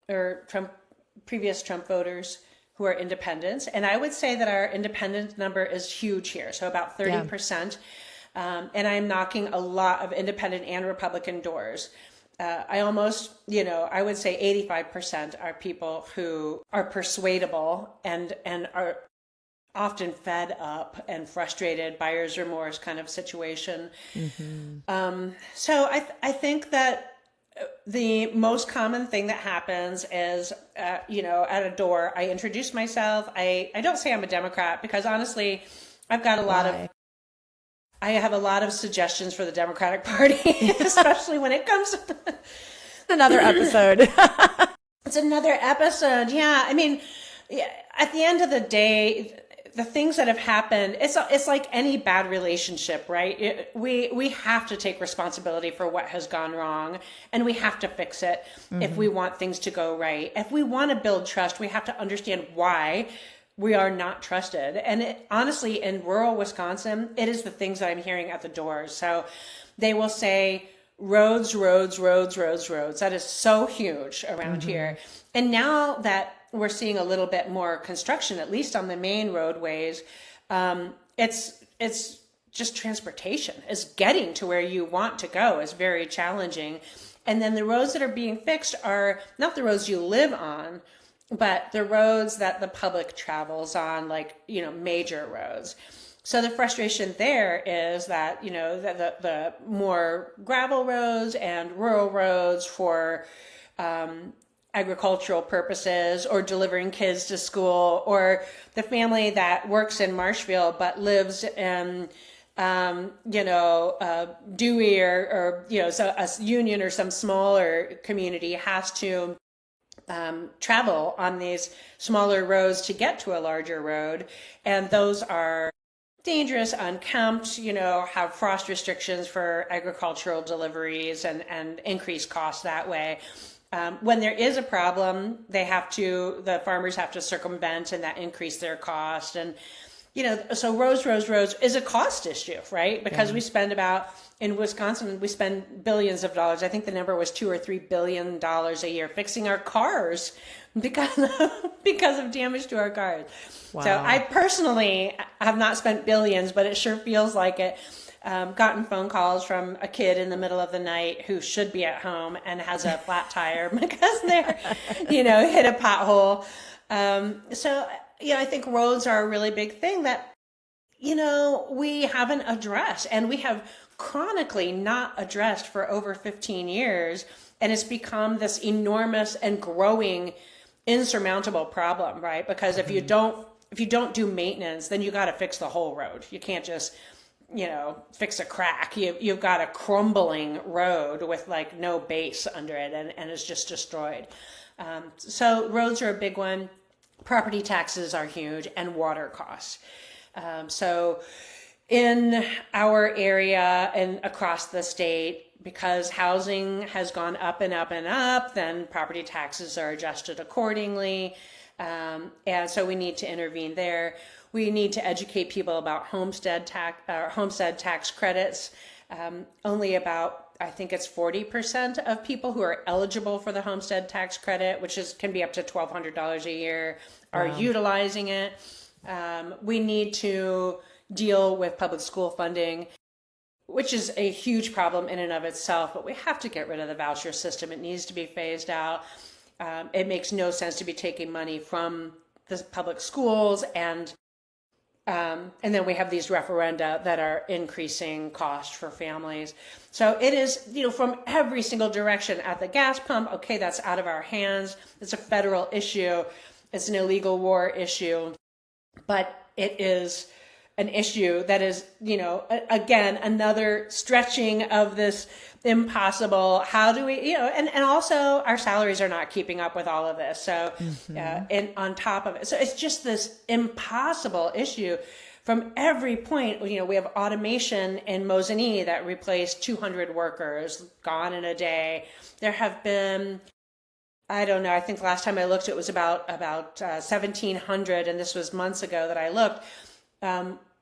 or previous Trump voters who are independents. And I would say that our independent number is huge here. So about 30%. Yeah. And I'm knocking a lot of independent and Republican doors. I almost, I would say 85% are people who are persuadable and are often fed up and frustrated, buyer's remorse kind of situation. Mm-hmm. So I think that the most common thing that happens is, at a door, I introduce myself. I don't say I'm a Democrat because honestly, I've got I have a lot of suggestions for the Democratic Party, especially when it comes to another episode. It's another episode. Yeah. I mean, at the end of the day, the things that have happened, it's like any bad relationship, right? We have to take responsibility for what has gone wrong and we have to fix it if we want things to go right. If we want to build trust, we have to understand why we are not trusted. And honestly, in rural Wisconsin, it is the things that I'm hearing at the doors. So they will say roads, roads, roads, roads, roads. That is so huge around here. And now that we're seeing a little bit more construction, at least on the main roadways, it's just transportation. It's getting to where you want to go is very challenging. And then the roads that are being fixed are not the roads you live on, but the roads that the public travels on, like, major roads. So the frustration there is that, the more gravel roads and rural roads for agricultural purposes or delivering kids to school, or the family that works in Marshfield but lives in, Dewey or so a Union or some smaller community has to travel on these smaller roads to get to a larger road. And those are dangerous, unkempt, have frost restrictions for agricultural deliveries and increase costs that way. When there is a problem, the farmers have to circumvent, and that increase their cost. And, so roads is a cost issue, right? Because in Wisconsin, we spend billions of dollars. I think the number was $2 or $3 billion a year fixing our cars because of damage to our cars. Wow. So I personally have not spent billions, but it sure feels like it. Gotten phone calls from a kid in the middle of the night who should be at home and has a flat tire because they're, hit a pothole. I think roads are a really big thing that, we haven't addressed, and we have chronically not addressed for over 15 years. And it's become this enormous and growing insurmountable problem, right? Because if you don't do maintenance, then you got to fix the whole road. You can't just fix a crack. You've got a crumbling road with like no base under it, and it's just destroyed. So roads are a big one. Property taxes are huge, and water costs. So in our area and across the state, because housing has gone up and up and up, then property taxes are adjusted accordingly. And so we need to intervene there. We need to educate people about homestead tax credits. Only about, I think it's 40% of people who are eligible for the homestead tax credit, which can be up to $1,200 a year, are utilizing it. We need to deal with public school funding, which is a huge problem in and of itself, but we have to get rid of the voucher system. It needs to be phased out. It makes no sense to be taking money from the public schools, and then we have these referenda that are increasing cost for families. So it is, from every single direction. At the gas pump, okay, that's out of our hands. It's a federal issue. It's an illegal war issue, but it is an issue that is, again, another stretching of this impossible. How do we, and also our salaries are not keeping up with all of this. So, and on top of it, so it's just this impossible issue from every point. We have automation in Mosinee that replaced 200 workers, gone in a day. There have been, I don't know, I think last time I looked, it was about 1,700, and this was months ago that I looked,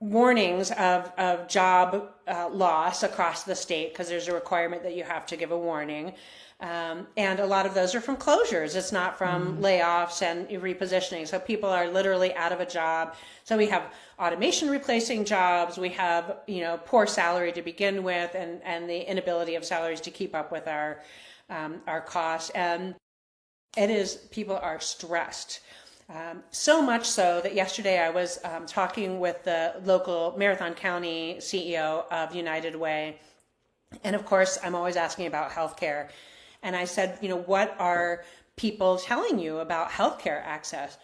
warnings of job loss across the state, because there's a requirement that you have to give a warning. And a lot of those are from closures. It's not from layoffs and repositioning. So people are literally out of a job. So we have automation replacing jobs. We have, poor salary to begin with, and the inability of salaries to keep up with our costs. And people are stressed. So much so that yesterday I was talking with the local Marathon County CEO of United Way. And of course, I'm always asking about healthcare. And I said, what are people telling you about healthcare access?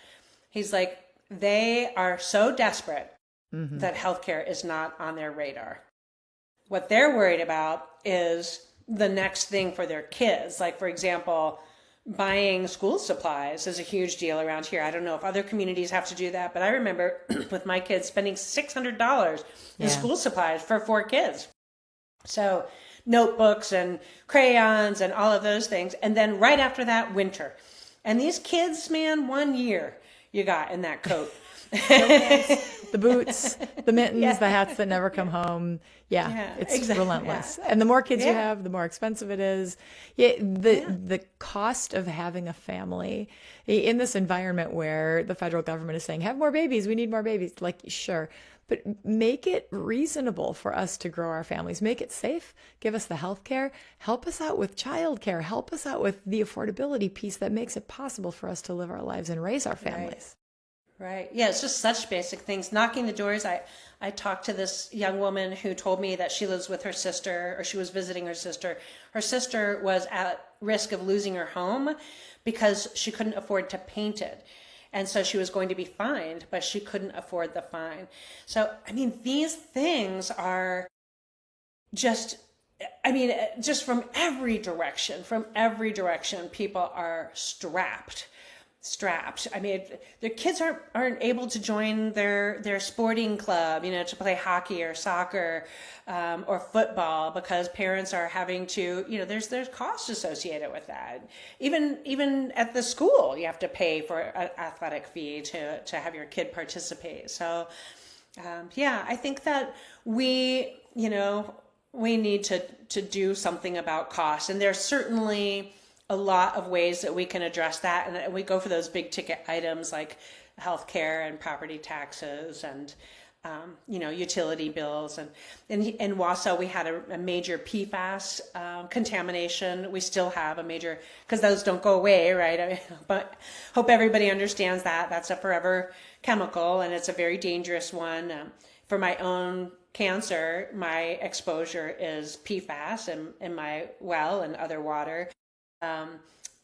He's like, they are so desperate that healthcare is not on their radar. What they're worried about is the next thing for their kids. Like, for example, buying school supplies is a huge deal around here. I don't know if other communities have to do that, but I remember with my kids spending $600 in school supplies for 4 kids. So notebooks and crayons and all of those things. And then right after that, winter. And these kids, man, 1 year you got in that coat. The boots, the mittens, the hats that never come home. It's exactly, relentless. And the more kids you have, the more expensive it is. The cost of having a family in this environment where the federal government is saying, have more babies, we need more babies. Like, sure, but make it reasonable for us to grow our families. Make it safe. Give us the health care. Help us out with childcare. Help us out with the affordability piece that makes it possible for us to live our lives and raise our families. Right. Yeah, it's just such basic things. Knocking the doors. I talked to this young woman who told me that she lives with her sister, or she was visiting her sister. Her sister was at risk of losing her home because she couldn't afford to paint it. And so she was going to be fined, but she couldn't afford the fine. So, these things are just from every direction, people are strapped. strapped. I mean, their kids aren't able to join their sporting club, to play hockey or soccer, or football, because parents are having to, there's costs associated with that. Even at the school, you have to pay for an athletic fee to have your kid participate. So, I think that we need to do something about costs, and there's certainly a lot of ways that we can address that. And we go for those big ticket items like healthcare and property taxes and, utility bills. And in Wausau, we had a major PFAS contamination. We still have a major, because those don't go away, right? But hope everybody understands that. That's a forever chemical, and it's a very dangerous one. For my own cancer, my exposure is PFAS in my well and other water.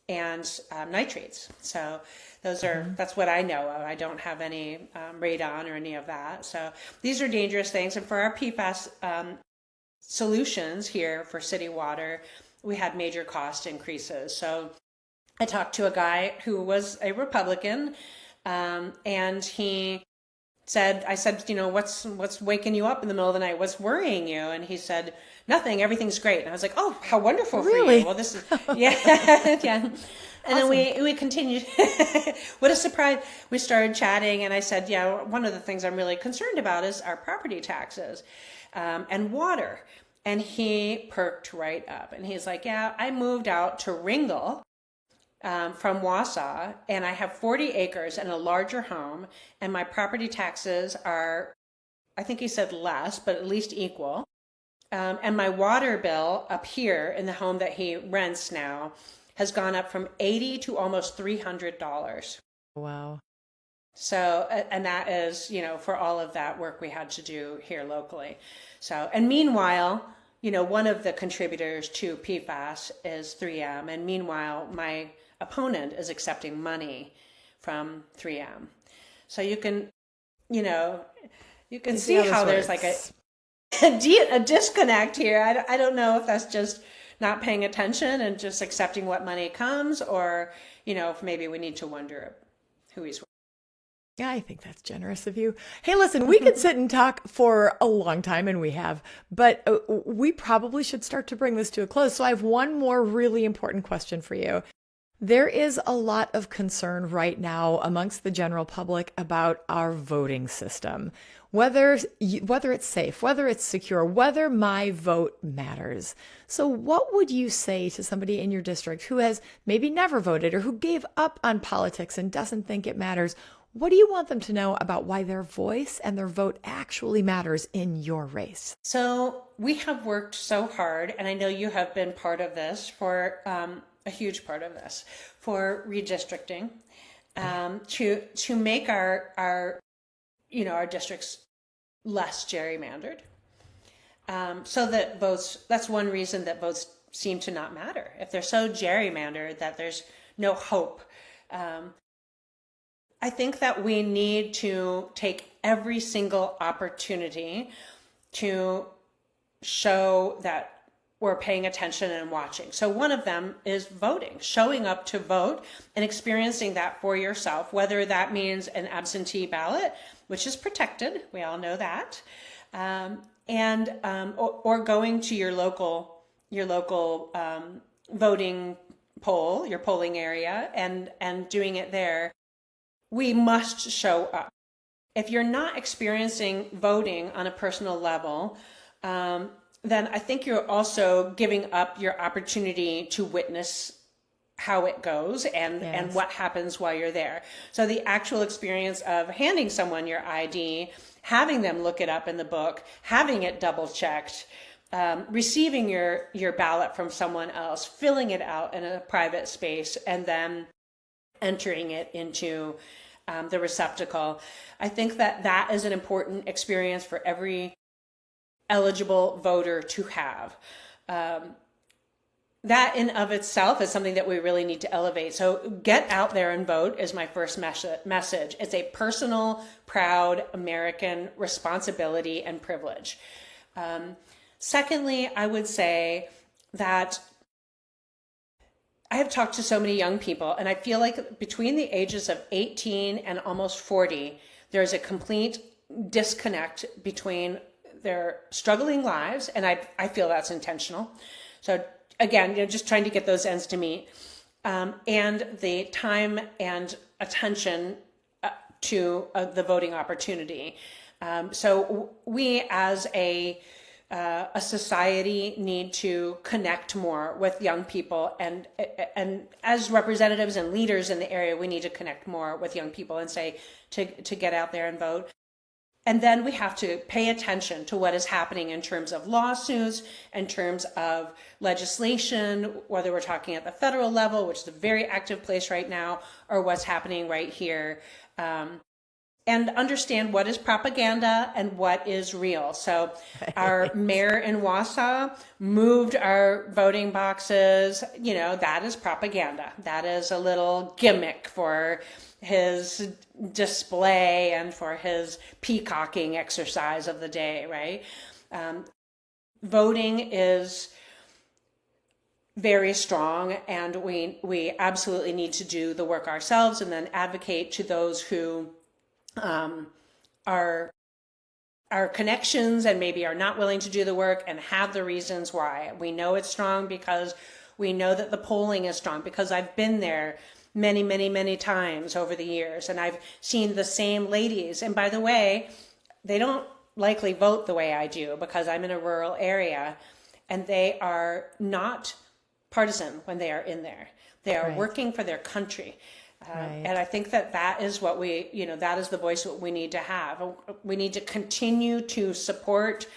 And nitrates. So that's what I know of. I don't have any radon or any of that. So these are dangerous things. And for our PFAS solutions here for city water, we had major cost increases. So I talked to a guy who was a Republican, and he said, what's waking you up in the middle of the night? What's worrying you? And he said, nothing, everything's great. And I was like, oh, how wonderful for Really? you. Well, this is, yeah. Yeah. And Awesome. then we continued. What a surprise. We started chatting, and I said, one of the things I'm really concerned about is our property taxes and water. And he perked right up, and he's like, I moved out to Ringel from Wausau, and I have 40 acres and a larger home, and my property taxes are, I think he said less, but at least equal. And my water bill up here in the home that he rents now has gone up from $80 to almost $300. Wow. So, and that is, for all of that work we had to do here locally. So, and meanwhile, one of the contributors to PFAS is 3M. And meanwhile, my opponent is accepting money from 3M. So you can see how there's like a disconnect here. I don't know if that's just not paying attention and just accepting what money comes, or, if maybe we need to wonder who he's with. Yeah, I think that's generous of you. Hey, listen, we could sit and talk for a long time, and we have, but we probably should start to bring this to a close. So I have one more really important question for you. There is a lot of concern right now amongst the general public about our voting system, whether it's safe, whether it's secure, whether my vote matters. So what would you say to somebody in your district who has maybe never voted or who gave up on politics and doesn't think it matters? What do you want them to know about why their voice and their vote actually matters in your race? So we have worked so hard, and I know you have been part of this for a huge part of this, for redistricting, to make our districts less gerrymandered, so that votes. That's one reason that votes seem to not matter. If they're so gerrymandered that there's no hope. I think that we need to take every single opportunity to show that we're paying attention and watching. So one of them is voting, showing up to vote and experiencing that for yourself, whether that means an absentee ballot, which is protected, we all know that, or going to your local voting poll, your polling area, and doing it there. We must show up. If you're not experiencing voting on a personal level, then I think you're also giving up your opportunity to witness how it goes and what happens while you're there. So the actual experience of handing someone your ID, having them look it up in the book, having it double checked, receiving your ballot from someone else, filling it out in a private space, and then entering it into the receptacle. I think that is an important experience for every eligible voter to have. That in of itself is something that we really need to elevate. So get out there and vote is my first message. It's a personal, proud American responsibility and privilege. Secondly, I would say that I have talked to so many young people, and I feel like between the ages of 18 and almost 40, there's a complete disconnect between their struggling lives, and I feel that's intentional. So again, just trying to get those ends to meet, and the time and attention to the voting opportunity. So we as a society need to connect more with young people, and as representatives and leaders in the area, we need to connect more with young people and say to get out there and vote. And then we have to pay attention to what is happening in terms of lawsuits, in terms of legislation, whether we're talking at the federal level, which is a very active place right now, or what's happening right here. And understand what is propaganda and what is real. So our mayor in Wausau moved our voting boxes. That is propaganda. That is a little gimmick for his display and for his peacocking exercise of the day, right? Voting is very strong, and we absolutely need to do the work ourselves and then advocate to those who are connections and maybe are not willing to do the work and have the reasons why. We know it's strong because we know that the polling is strong, because I've been there many, many, many times over the years, and I've seen the same ladies. And by the way, they don't likely vote the way I do because I'm in a rural area, and they are not partisan when they are in there. They are working for their country. And I think that is what that is the voice that we need to have. We need to continue to support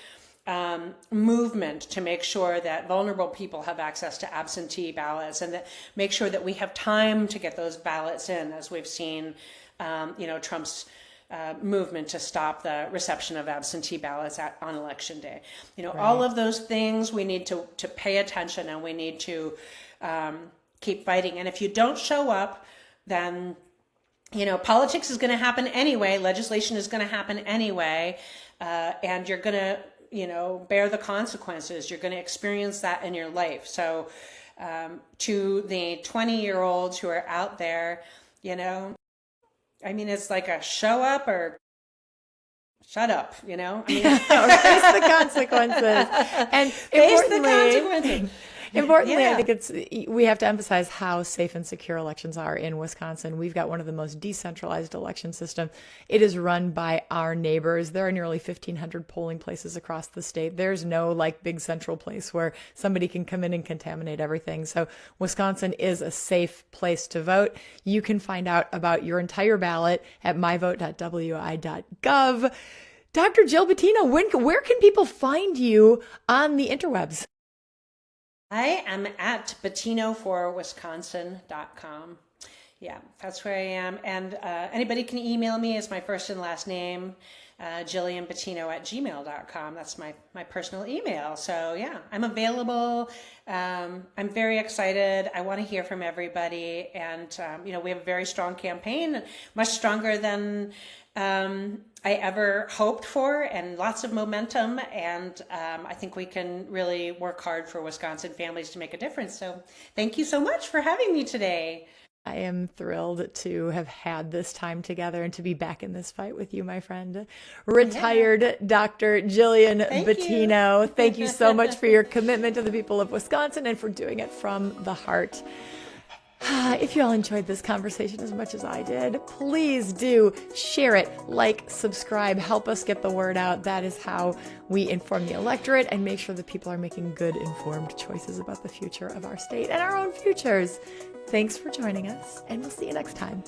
movement to make sure that vulnerable people have access to absentee ballots, and that make sure that we have time to get those ballots in, as we've seen, Trump's movement to stop the reception of absentee ballots on election day. All of those things we need to pay attention, and we need to keep fighting. And if you don't show up, then, politics is going to happen anyway. Legislation is going to happen anyway. And you're going to, bear the consequences. You're going to experience that in your life. So to the 20-year-olds who are out there, it's like a show up or shut up, face the consequences. And face the consequences. Importantly, I think we have to emphasize how safe and secure elections are in Wisconsin. We've got one of the most decentralized election systems. It is run by our neighbors. There are nearly 1,500 polling places across the state. There's no big central place where somebody can come in and contaminate everything. So Wisconsin is a safe place to vote. You can find out about your entire ballot at myvote.wi.gov. Dr. Jill Battino, where can people find you on the interwebs? I am at BattinoForWisconsin.com. Yeah, that's where I am. And anybody can email me. It's my first and last name, GillianBattino@gmail.com. That's my personal email. So yeah, I'm available. I'm very excited. I want to hear from everybody. And, we have a very strong campaign, much stronger than I ever hoped for, and lots of momentum. And I think we can really work hard for Wisconsin families to make a difference. So thank you so much for having me today. I am thrilled to have had this time together and to be back in this fight with you, my friend. Retired Dr. Gillian Battino. Thank you so much for your commitment to the people of Wisconsin and for doing it from the heart. If you all enjoyed this conversation as much as I did, please do share it, subscribe, help us get the word out. That is how we inform the electorate and make sure that people are making good, informed choices about the future of our state and our own futures. Thanks for joining us, and we'll see you next time.